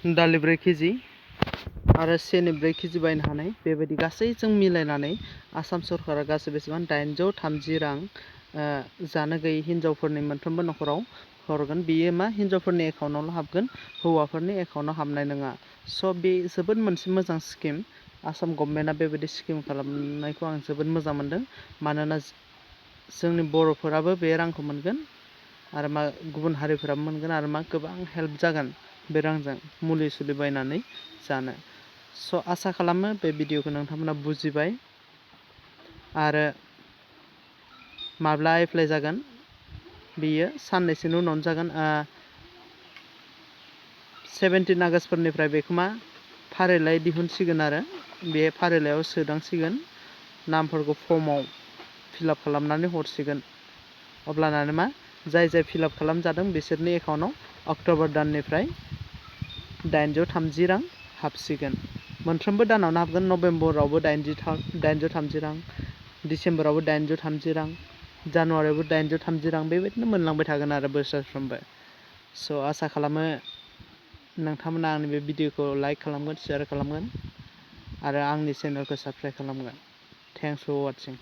दालि 4 केजि आरो सेनि 4 केजि बायनो हानाय बेबायदि गासैजों मिलायनानै आसाम सरकारा गासै बेसेबां 830 रां जानो गैयै हिनजावफोरनि मोनफ्रोमबो नखराव हरगोन। बियो मा हिनजावफोरनि एकाउन्टआवल' हाबगोन, हौवाफोरनि एकाउन्टआव हाबनाय नङा। स' बे जोबोद मोनसे मोजां स्किम। आसाम गभर्नमेन्टआ बेबायदि स्किम खालामनायखौ आं जोबोद मोजां मोनदों। मानोना जोंनि बर'फोराबो बे रांखौ मोनगोन आरो मा गुबुन हारिफोराबो मोनगोन आरो मा गोबां हेल्प जागोन बे रांजों मुलि सुलि बायनानै जानो। स' आसा खालामो बे भिडिअखौ नोंथांमोना बुजिबाय आरो माब्ला एप्लाइ जागोन बियो साननैसोनि उनावनो जागोन। 17 आगष्टफोरनिफ्राय बेखौ मा फारिलाइ दिहुनसिगोन आरो बे फारिलाइयाव सोदांसिगोन, नामफोरखौ फर्माव फिलआप खालामनानै हरसिगोन। अब्लाना मा जाय फिलआप खालामजादों बिसोरनि एकाउन्टआव अक्ट'बर दाननिफ्राय 830 रां हाबसिगोन। मोनफ्रोमबो दानावनो हाबगोन। नभेम्बरावबो 830 रां, डिसेम्बरावबो 830 रां, जानुवारियावबो 830 रां, बेबायदिनो मोनलांबाय थागोन आरो बोसोरफ्रोमबो। स' आसा खालामो नोंथांमोना आंनि बे भिडिअखौ लाइक खालामगोन, शेयार खालामगोन आरो आंनि चेनेलखौ साबस्क्राइब खालामगोन। Thanks for वाचिं।